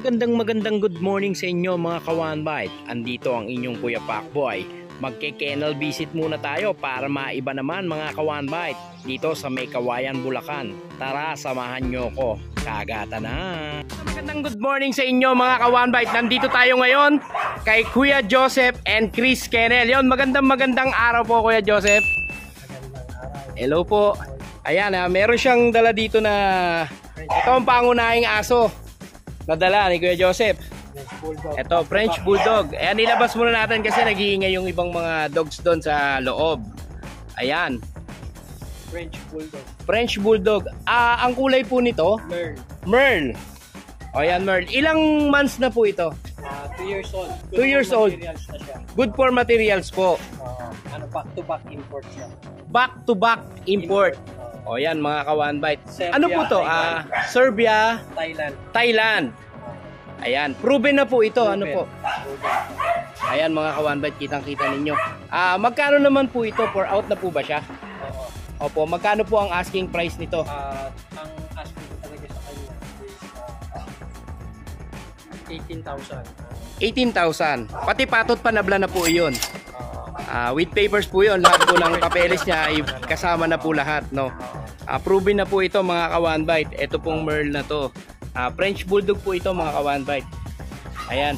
Magandang good morning sa inyo mga ka-One Bite. Andito ang inyong Kuya Pacboy. Magke-kennel visit muna tayo para maiba naman mga ka-One Bite dito sa May Kawayan, Bulacan. Tara, samahan nyo ko. Kagata na. Magandang good morning sa inyo mga ka-One Bite. Nandito tayo ngayon kay Kuya Joseph and Chris Kennel. Yon, magandang araw po Kuya Joseph. Hello po. Ayan, meron siyang dala dito na ito ang pangunahing aso. Nadala ni Kuya Joseph. Ito, French Bulldog. Ayan, nilabas muna natin kasi nag-iingay yung ibang mga dogs doon sa loob. Ayan. French Bulldog. French Bulldog. Ang kulay po nito? Merl. Merl. O yan, Merl. Ilang months na po ito? 2 years old. 2 years old. Na siya. Good for materials po. Back-to-back import siya. Back-to-back import. O yan mga ka-One Bite. Ano po to? Serbia, Thailand. Ayan, proven na po ito. Ano po? Ayan mga ka-One Bite, kitang-kita ninyo. Magkano naman po ito? For out na po ba siya? Opo, magkano po ang asking price nito? Ang asking ko talaga sa kanya is 18,000. 18,000. Pati patot panabla na po iyon. With papers po yun. Lahat po ng papeles niya ay kasama na po lahat, no? Proven na po ito mga ka-One Bite. Ito pong Merl na to. French Bulldog po ito mga ka-One Bite. Ayan.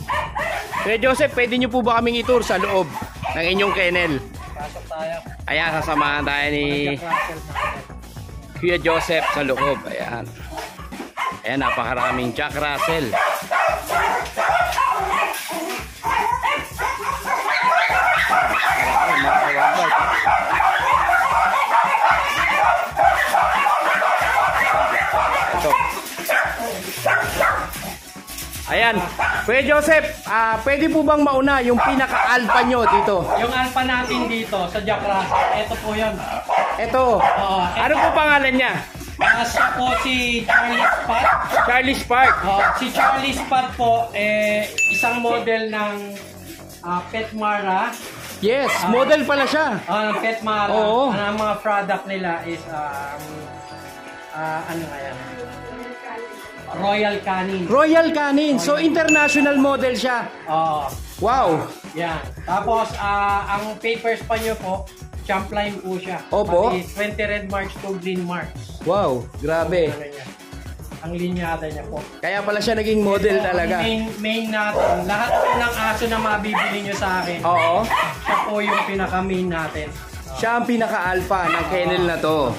Kuya Joseph, pwede nyo po ba kaming itour sa loob ng inyong kennel? Pasok tayo. Ayan, sasamahan tayo ni Kuya Joseph sa loob. Ayan. Ayan, napakaraming Jack Russell. Ayan, Kuya Joseph, pwede po bang mauna yung pinaka-alpha nyo dito? Yung alpha natin dito sa Jack Russell, ito po yun. Ito, ano po pangalan niya? Siya po si Charlie Spot. Charlie Spark. Si Charlie Spot po, isang model ng Petmara. Yes, model pala siya. Ng Petmara. Oo. Ang mga product nila is ano nga yan? Royal Canin. Royal Canin. So international model siya. Wow. Yan. Tapos ang papers pa nyo po, champ line po siya. Opo. Pati 20 red marks to green marks. Wow, grabe. Ang linyada niya po. Kaya pala siya naging model talaga. Main natin. Lahat po ng aso na mabibili nyo sa akin. Oo. Siya po yung pinaka-main natin. Siya ang pinaka-alpha ng kennel na to.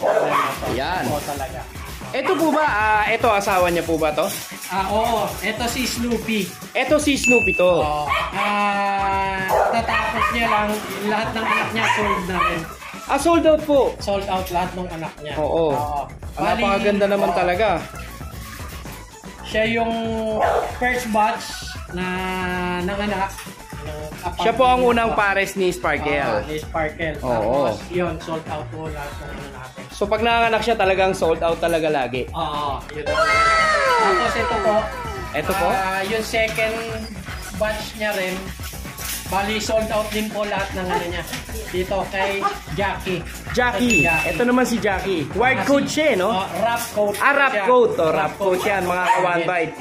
Yan. Oo talaga. Ito po ba, ito asawa niya po ba to? Oo. Ito si Snoopy. Ito si Snoopy to. Tatapos niya lang, lahat ng anak niya sold na rin. Sold out po. Sold out lahat ng anak niya. Oo. Napakaganda naman talaga. Siya yung first batch na nanganak. Siya po ang unang pares ni Sparkle. Ni Sparkle. Oo. Tapos yun, sold out po lahat ng ano natin. So pag nanganak siya talagang sold out talaga lagi. Oo. Yun. Tapos ito po. Ito po? Yung second batch niya rin. Bali, sold out din po lahat ng ano niya. Dito kay Jackie. Jackie. Ito naman si Jackie. White coat siya, no? Wrap coat. Wrap coat. Wrap coat yan, mga ka-One Bite.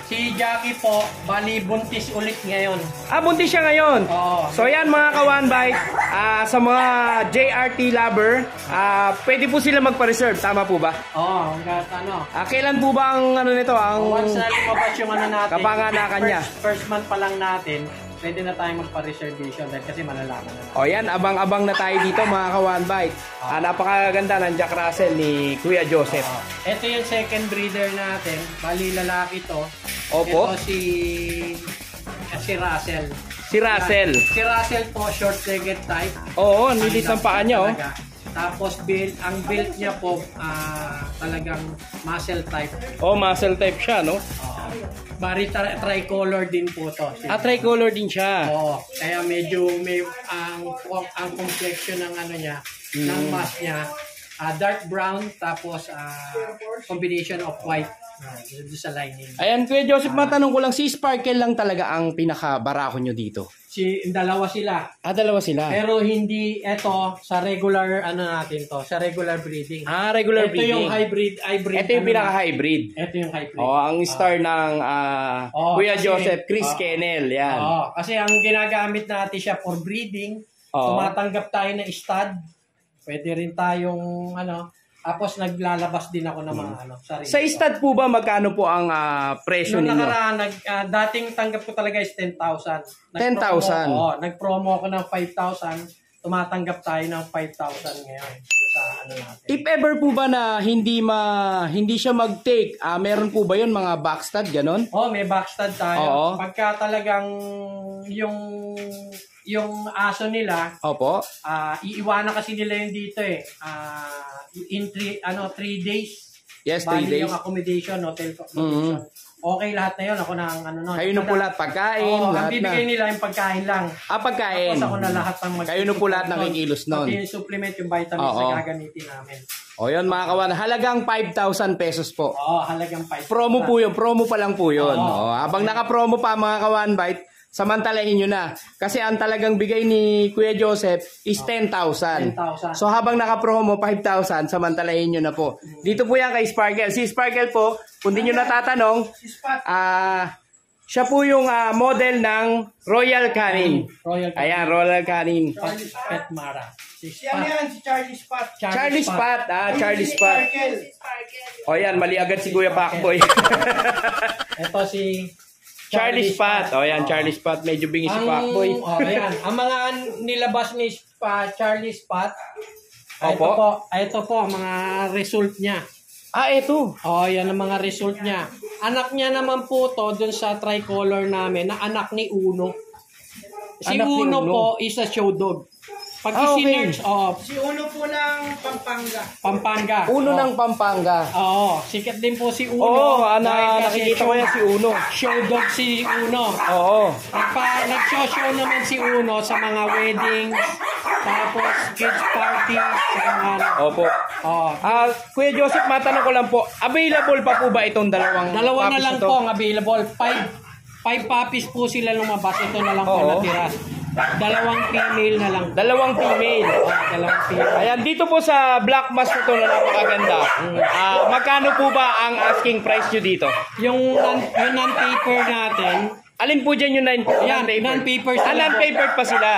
Si Jackie po, bali buntis ulit ngayon. Buntis siya ngayon. Oo. So yan mga ka-One Bite, sa mga JRT lover, pwede po sila magpa-reserve. Tama po ba? Oo, hanggat ano. Kailan po ba ang ano nito? Once na lumabas yung ano natin, kapanganakan niya. First month pa lang natin, pwede na tayo magpa-reservation dahil kasi malalaman na. O yan, abang-abang na tayo dito mga ka-One Bite. Napakaganda ng Jack Russell ni Kuya Joseph. Ito yung second breeder natin. Bali lalaki to. Opo. Ito si Russell. Si Russell. Si Russell po, short-legged type. Oo, nilit ang paa niya. Tapos ang build niya po talagang muscle type. Muscle type siya, no? Bari tricolor din po to. Tricolor din siya. Oo. Kaya medyo may ang complexion ng ano niya, ng mask niya, dark brown tapos combination of white. Doon sa lining. Ayan, Kuya Joseph, matanong ko lang, si Sparkle lang talaga ang pinaka-barako nyo dito? Dalawa sila. Dalawa sila. Pero hindi ito sa regular natin to, sa regular breeding. Regular ito breeding. yung hybrid. Ito yung pinaka-hybrid. Ito yung hybrid. Ang star ng Kuya kasi, Joseph, Chris Kennel. Yan. Kasi ang ginagamit natin siya for breeding, tumatanggap tayo ng stud. Pwede rin tayong tapos naglalabas din ako ng mga sarili. Sa stud po ba, magkano po ang presyo Noong ninyo? nakaraan, dating tanggap ko talaga is 10,000. 10,000? Nag-promo ako ng 5,000. Tumatanggap tayo ng 5,000 ngayon sa natin. If ever po ba na hindi siya mag-take, meron po ba yun mga backstud, ganon? May backstud tayo. Pagka talagang yung aso nila, iiwanan kasi nila yung dito in 3 days. Yes, 3 days. Yung accommodation, hotel accommodation. Okay lahat na yun. Ako na ang Kayo na po lahat, pagkain, lahat ang bibigay nila yung pagkain lang. Pagkain. Tapos ako na lahat ng Kayo na po lahat nakikilos nun. Pati yung supplement, yung vitamins na gagamitin namin. Yun mga kawan, halagang 5,000 pesos po. Halagang 5,000. Promo po yun, promo pa lang po yun. Habang naka-promo pa mga kawan bite, samantalahin nyo na. Kasi ang talagang bigay ni Kuya Joseph is 10,000. So habang naka-promo 5,000, samantalahin nyo na po. Dito po yan kay Sparkle. Si Sparkle po, kung di nyo natatanong, siya po yung model ng Royal Canin. Ayan, Royal Canin. Pet Mara. Si Charlie Spot. Charlie Spot. Charlie Spot. Yan, mali agad si Kuya Pacboy. Ito si Charlie Spot. Yan, Charlie Spot. Medyo bingi si Pacboy. Ayan. Ang mga nilabas ni Charlie Spot, ito po, mga result niya. Ito. Yan ang mga result niya. Anak niya naman po to dun sa tricolor namin na anak ni Uno. Si Uno po is a show dog. Pag isinerch, Si Uno po ng Pampanga. Pampanga. Uno ng Pampanga. Sikat din po si Uno. Nakikita ko yan si Uno. Show dog si Uno. Nag-show naman si Uno sa mga weddings, tapos kids party, sa mga Kuya Joseph, matanong ko lang po, available pa po ba itong dalawa na lang po ang available. 5 puppies po sila lumabas. Ito na lang po natira. 2 female na lang. 2 female. 2 female. Ayan, dito po sa Black Mass ito na napakaganda. Magkano po ba ang asking price nyo dito? Yung non-paper natin, alin po dyan yung non-paper? Non-paper pa sila.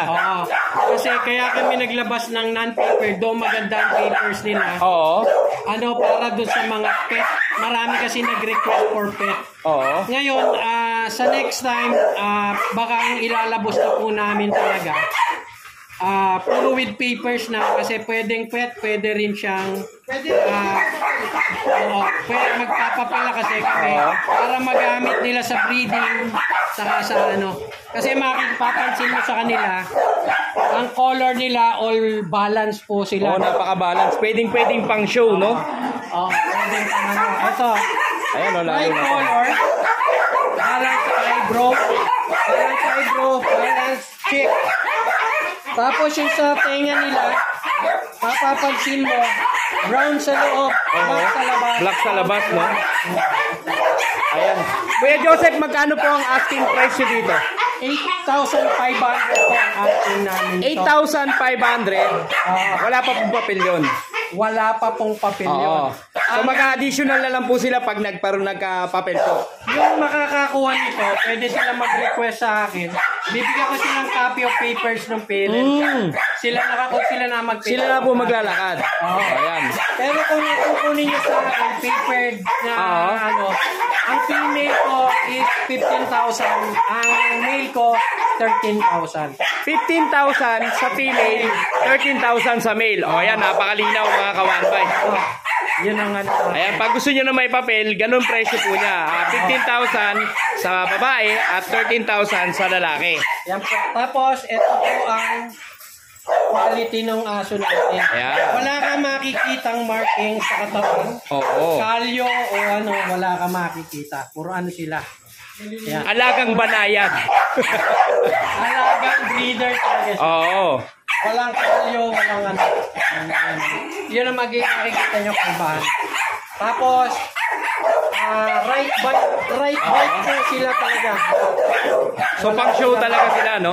Kasi kaya kami naglabas ng non-paper, do maganda ang papers nila. Para doon sa mga pet. Marami kasi nag-request for pet. Ngayon, sa next time, baka ang ilalabos na po namin talaga, puro with papers na, kasi pwedeng pet, pwede rin siyang pwede magpapapala kasi kami para magamit nila sa breeding, saka sa kasi mapapansin mo sa kanila, ang color nila all balance po sila. Napaka-balance. Pwedeng pang show, no? Pwedeng pang ito. Ayan, light color, balance eyebrow, balance cheek. Tapos yung sa tenga nila, mapapansin mo, brown sa loob, black sa labas. Black sa labas, no? Ayan. Kuya Joseph, magkano po ang asking price nyo dito? 8,500 po ang asking namin. 8,500? Wala pa pong papel yun. Wala pa pong papel yun. So mag-additional na lang po sila pag nagka-papel po. Yung makakakuha nito, pwede sila mag-request sa akin. Bibigyan ko silang copy of papers ng parents. Sila na mag-paper. Sila na po maglalakad. Ayan. Pero kung kukunin nyo sa akin, papered na ang female ko is 15,000. Ang male ko, 13,000. 15,000 sa female, 13,000 sa male. Ayan, napakalinaw mga kawanbay. Yun ang ayan, pag gusto nyo na may papel, ganun presyo po niya. 15,000 sa babae at 13,000 sa lalaki. Yan po. Tapos, ito po ang quality ng aso natin. Ayan. Wala kang makikitang marking sa katawan. Kalyo o wala kang makikita. Puro sila. Ayan. Alagang banayad. Alagang breeder talaga. Walang kalyo, walang Yun ang makikita nyo kalbahan. Tapos, right bite po sila talaga. So pang show talaga sila, no?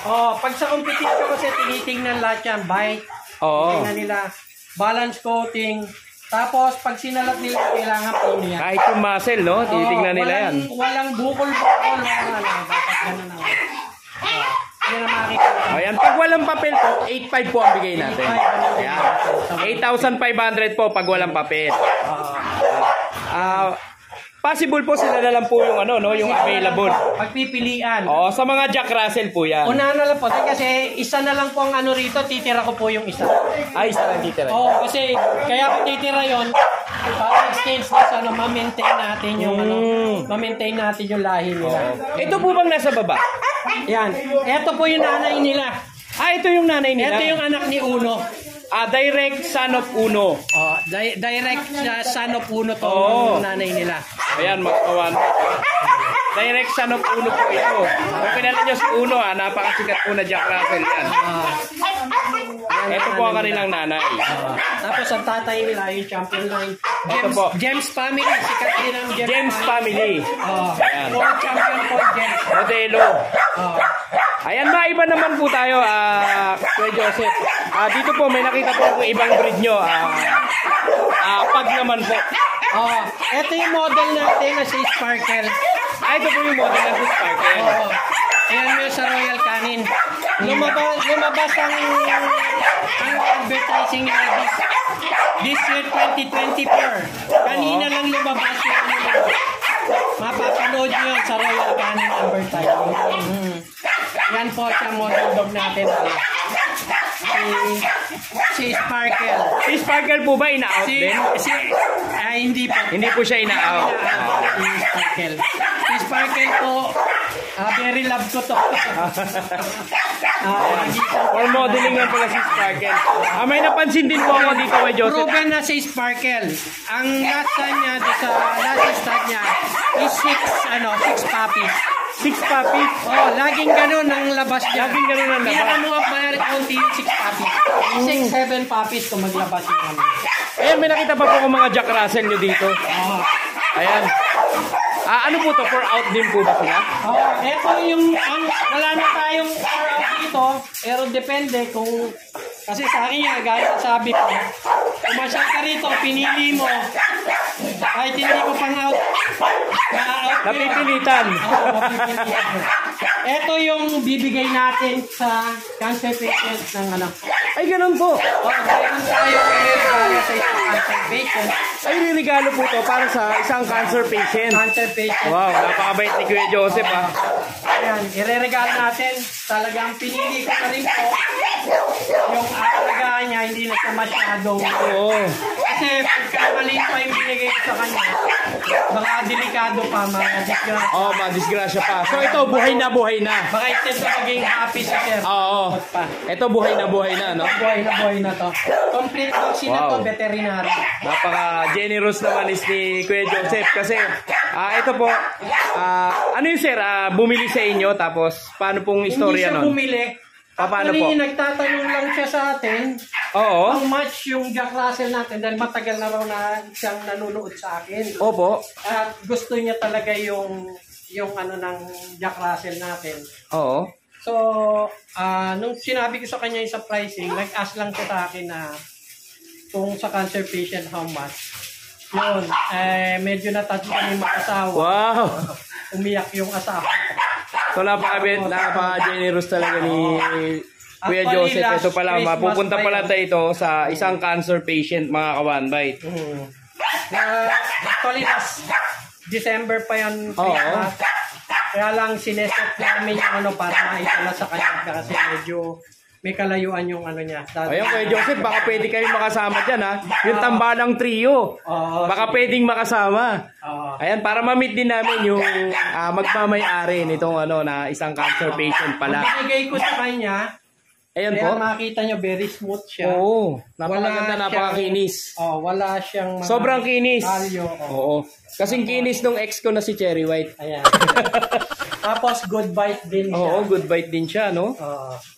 Oh, pag sa competition kasi tinitingnan lahat yan, bite. Oo. Tingnan nila, balance coating. Tapos pag sinalat nila, kailangan piniyak. Kahit yung muscle, no? Titingnan nila yan. Walang bukol-bukol. Dapat ganun na. Yan ang makikita. Ayan, pag walang papel po, 8.5 po ang bigay natin. Ayan. 8,500 po pag walang papel. Possible po sila na lang po yung ano, no, yung available. Pagpipilian. Oo, sa mga Jack Russell po yan. Una na lang po, kasi isa na lang po ang ano rito, titira ko po yung isa. Ay, isa lang titira. Oo, kasi kaya ko titira yon para exchange na sa ano, ma-maintain natin yung ano, ma-maintain natin yung lahi nila. Ito po bang nasa baba? Yan. Ito po yung nanay nila. Ito yung nanay nila. Ito yung anak ni Uno. Direct son of Uno. Direct son of Uno to yung nanay nila. Ayan, mga kawan. Direct son of Uno po ito. Kung pinala nyo si Uno, napakasikat po na Jack Russell yan. Ito po ang kanilang nanay. Tapos ang tatay nila, yung champion line. Ito po. James Family. Sikat din ang James Family. Ayan. World champion po, James. Modelo. Ayan, maiba naman po tayo, Kuya Joseph. Dito po, may nakita po kung ibang breed nyo. Pag naman po. Ito yung model natin na si Sparkle. Ito po yung model ng Sparkle. Ayan yung sa Royal Canin. Lumabas ang advertising na this year 2024. Kanina lang lumabas yung mapapanood nyo yun sa Royal Canin advertising. Yan po siya model dog natin. Si Sparkle. Si Sparkle po ba ina-out din? Hindi po. Hindi po siya ina-out. Si Sparkle. Si Sparkle po, very love ko to. For modeling lang pala si Sparkle. May napansin din po ako dito kay Joseph. Proven na si Sparkle. Ang last time niya, last stat niya, is 6 puppies. 6 puppies? Laging ganun ang labas niya. Laging ganun ang labas. Kaya ano ang konti yung 6 puppies. 6-7 puppies kung maglabas yung ano. Ayan, may nakita pa po akong mga Jack Russell nyo dito. Ayan. Ano po to? For out din po ba sila? Ito yung, wala na tayong for out dito, pero depende kung, kasi sa akin yan, gaya sabi ko, pumasyal ka rito, pinili mo, kahit hindi ko pang out, napipilitan. Ito yung bibigay natin sa cancer patient ng ano. Ay, ganun po. Meron tayo regalo sa isang cancer patient. Ay, regalo po to para sa isang cancer patient. Cancer patient. Wow, napakabait ni Kuya Joseph, Ayan, ireregalo natin. Talagang pinili ko na rin po yung alagaan niya, hindi na siya masyadong. Kasi pagka maliit pa yung binigay ko sa kanya, baka delikado pa, madisgrasya. Madisgrasya pa. So ito, buhay na, Baka ito maging happy si sir. Ito, buhay na, no? Buhay na to. Complete vaccine na to, veterinary. Napaka-generous naman ni Kuya Joseph kasi ito po, ano yun sir, bumili sa inyo tapos paano pong istorya nun? Hindi siya bumili. Paano po? Actually, nagtatanong lang siya sa atin. How much yung Jack Russell natin dahil matagal na raw na siyang nanonood sa akin. Opo. At gusto niya talaga yung ano ng Jack Russell natin. So, nung sinabi ko sa kanya yung sa pricing, nag-ask lang siya sa akin na kung sa cancer patient how much. Yun, medyo natouch kami mag-asawa. Wow! Umiyak yung asawa. So, napaka-generous talaga ni Kuya Joseph. Ito pala, mapupunta pala tayo sa isang cancer patient, mga kawanbite. Actually, December pa yan. Kaya lang sineset namin yung ano para maitala sa kanya kasi medyo may kalayuan yung ano niya. Ayun, Kuya Joseph, baka pwede kayong makasama dyan, ha? Yung tambalang trio. Baka pwedeng makasama. Ayan, para ma-meet din namin yung magmamay-ari nitong ano, na isang cancer patient pala. Ang binigay ko sa kanya, ayan kaya po. makita nyo, very smooth siya. Napakaganda, napakakinis. Wala siyang mga sobrang kinis. value. Kasing kinis nung ex ko na si Cherry White. Ayan. Tapos good bite din siya. Good bite din siya, no?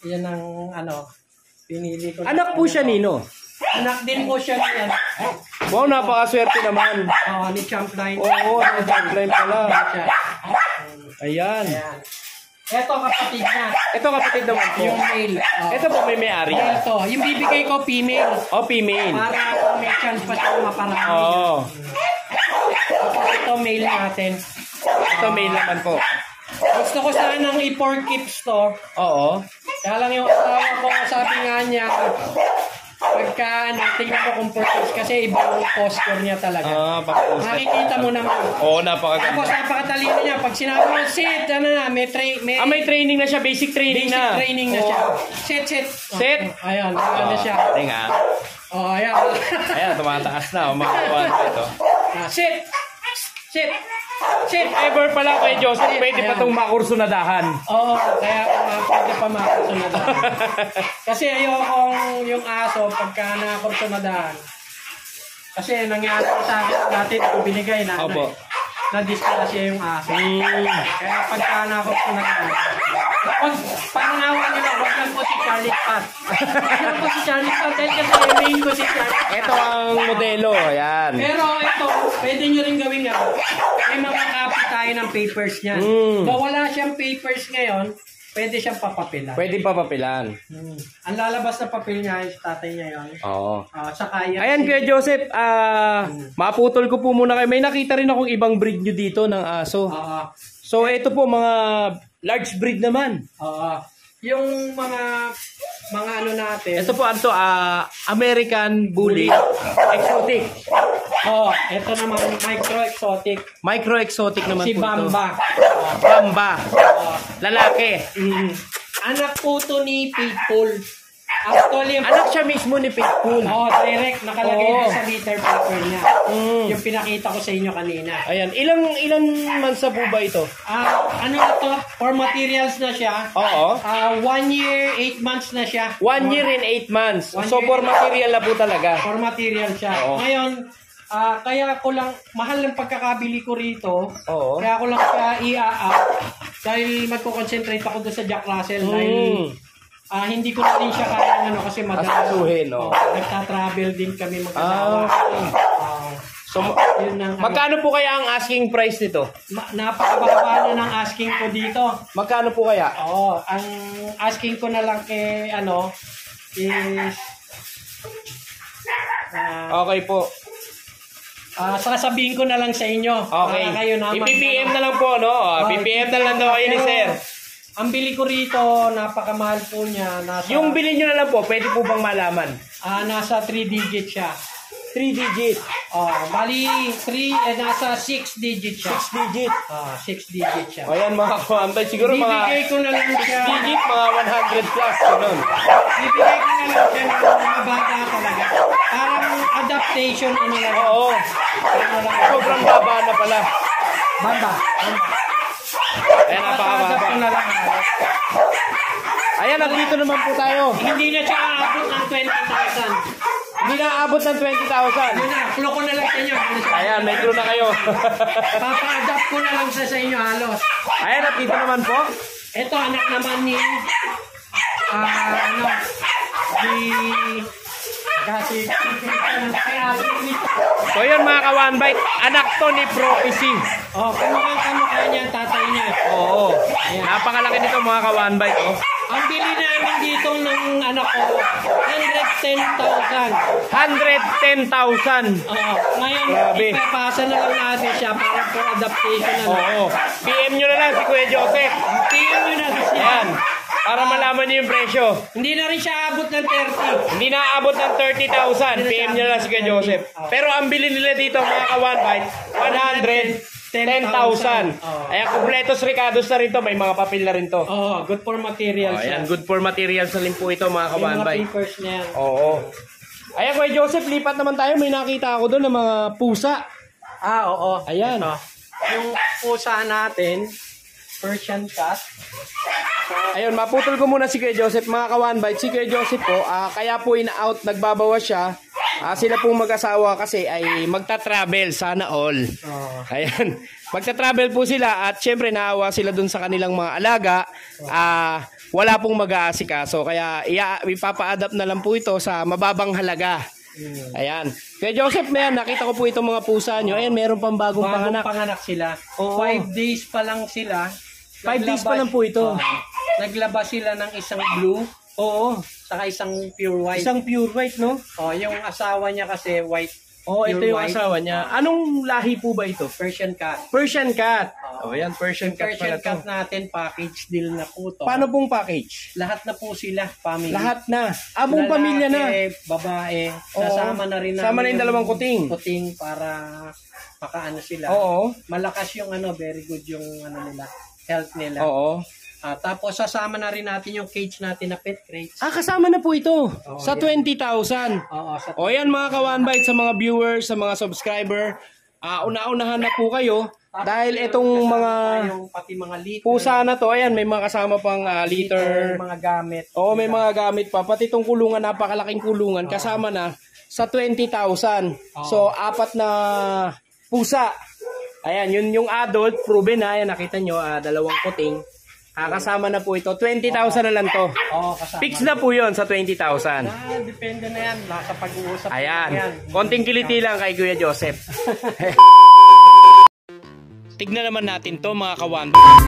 Yan ang ano, pinili ko. Anak po siya, Nino? Anak din po siya niyan. Wow, napakaswerte naman. Ni Champline. Oo, ang Champline pala. Ayan. Ayan. Ito kapatid niya. Ito kapatid naman po. Yung male. Ito po may may-ari. Ito. Yung bibigay ko, female. Oh, female. Para may chance pa siya maparami. Oo. Tapos ito, male natin. Ito male naman po. Gusto ko sanang i-4 keeps to. Oo. Kaya lang yung asawa ko, sabi nga niya, pagka tingnan ko kung purpose kasi ibang posture niya talaga. Pag-post. Makikita mo naman. Oo, napakaganda. Tapos napakatalino niya. Pag sinabi mo, sit, ano na, may training na siya, basic training basic na. training na siya. Sit. Sit. Ayun, ano siya. Tingnan nga. Ayan. Ayan, tumataas na. Umakakuha na ito. Sit. If ever pala kay Joseph, pwede pa itong makursunadahan. Oo, kaya pwede pa makakursunadahan. Kasi ayokong yung aso pagka nakakursunadahan. Kasi nangyari ko sa akin dati ito binigay na na-disgrasya yung aso. Kaya pagka nakakursunadahan, parang nawa nila, wag lang po si Charlie Pat. Wag lang po si Charlie Pat dahil kasi main ko si Charlie Pat. Ito ang modelo, ayan. Pero ito, pwede nyo rin gawin nga. May mga copy tayo ng papers niyan. Kung wala siyang papers ngayon, pwede siyang papapilan. Pwede pa papilan. Ang lalabas na papel niya, yung tatay niya yun. Oo. Saka yan. Ayan Kuya Joseph, maputol ko po muna kayo. May nakita rin akong ibang breed nyo dito ng aso. So ito po mga large breed naman. Yung mga ano natin. Ito po American Bully Exotic. Ito naman micro-exotic. Micro-exotic naman Si po Bamba. ito. Bamba. Lalaki. Anak po to ni Pitbull. Actually, anak siya mismo ni Pitbull. Direct. Nakalagay na sa litter paper niya. Yung pinakita ko sa inyo kanina. Ayan. Ilang months na po ba ito? Ano na to? For materials na siya. Oo. 1 year, 8 months na siya. 1 year and 8 months. So, for material na po talaga. For material siya. Oo. Ngayon, kaya ko lang, mahal ng pagkakabili ko rito. Oo. Kaya ko lang siya i-up. Dahil magko-concentrate ako doon sa Jack Russell. Dahil hindi ko na din siya kaya kasi madalas. Nagta-travel din kami mag-asawa. So, yun ang, magkano po kaya ang asking price nito? Napakababa na ng asking ko dito. Magkano po kaya? Ang asking ko na lang kay is okay po. Sasabihin ko na lang sa inyo. Okay. Para kayo naman. I-PPM na lang po, no? PPM na lang daw kayo ni Sir. Ang bili ko rito, napakamahal po niya. Yung bili nyo na lang po, pwede po bang malaman? Nasa 3 digit siya. 3 digit. Bali, nasa 6 digit siya. 6 digit. 6 digit siya. Ayan mga kuwambay. Siguro mga bibigay ko na lang 6 siya. digit, mga 100 plus. Ganun. Bibigay ko na lang siya ng mga bata talaga. Parang adaptation ano lang. Oo. Sobrang baba na pala. Bamba. Ayan, napakababa. Na lang. Ayan, nandito naman po tayo. Hindi na siya aabot ng 20,000. Hindi na aabot ng 20,000. Yun na, flow ko na lang sa inyo. Ayan, may clue na kayo. Papa-adapt ko na lang sa inyo halos. Ayan, at dito naman po. Ito, anak naman ni kasi so yun mga ka-one bite, anak to ni Prophecy. kamukha niya ang tatay niya. Oo. Napakalaki nito mga ka-one bite. Ang bili namin dito ng anak ko, 110,000. 110,000. Ngayon, Grabe. ipapasa na lang natin siya para for adaptation na lang. Oo. PM nyo na lang si Kuya Joseph. PM nyo na lang siya. Ayan. Para malaman niyo yung presyo. Hindi na rin siya abot ng 30. Hindi na abot ng 30,000. PM nyo na lang si Kuya Joseph. Pero ang bili nila dito mga ka-one bite, 110,000. Ayan, kumpletos Ricardo's na rin to. May mga papel na rin to. Good for materials. Ayan, good for materials na rin po ito mga Yung ka-one mga bite. papers na yan. Oo. Ayan, Kuya Joseph, lipat naman tayo. May nakita ako doon ng mga pusa. Oo. Ayan. Ito. Yung pusa natin, Persian cat. Ayun, maputol ko muna si Kuya Joseph. Mga ka-one bite, si Kuya Joseph po, kaya po in-out, nagbabawas siya. Sila pong mag-asawa kasi ay magta-travel, sana all. Ayan, magta-travel po sila at syempre naawa sila dun sa kanilang mga alaga. Wala pong mag-aasikaso. Kaya ipapa-adapt na lang po ito sa mababang halaga. Ayan. Kuya Joseph, mayan, nakita ko po itong mga pusa nyo. Ayan, meron pang bagong panganak. Panganak sila. Oo. 5 days pa lang sila. 5 days pa lang po ito. Naglabas sila ng isang blue. Oo. Saka isang pure white. Isang pure white, no? Yung asawa niya kasi white. Oo, ito pure yung white. asawa niya. Anong lahi po ba ito? Persian cat. Persian cat. Ayan, Persian cat Persian pala cat to. natin, package deal na po to. Paano pong package? Lahat na po sila, family. Lahat na. Buong pamilya na. Babae. Oo. Sasama na rin Sama na yung dalawang kuting. Kuting para makaano sila. Oo. Malakas yung very good yung nila, health nila. Oo. Tapos sasama na rin natin yung cage natin na pet crates. Kasama na po ito. Sa 20,000. Oo, O yan mga ka-One Bite, sa mga viewers, sa mga subscriber, una-unahan na po kayo. Dahil itong mga pati mga liter, pusa na to, ayan, may mga kasama pang liter. mga gamit. Oo, may mga gamit pa. Pati itong kulungan, napakalaking kulungan, kasama na sa 20,000. So, 4 na pusa. Ayan, yun yung adult, proven na. Ayan, nakita nyo, 2 kuting. Kasama na po ito. 20,000 na lang to. Oo, kasama. Fix na po yun sa 20,000. Depende na yan. Nasa pag-uusap na yan. Ayan, konting kiliti lang kay Kuya Joseph. Tignan naman natin to mga ka-One.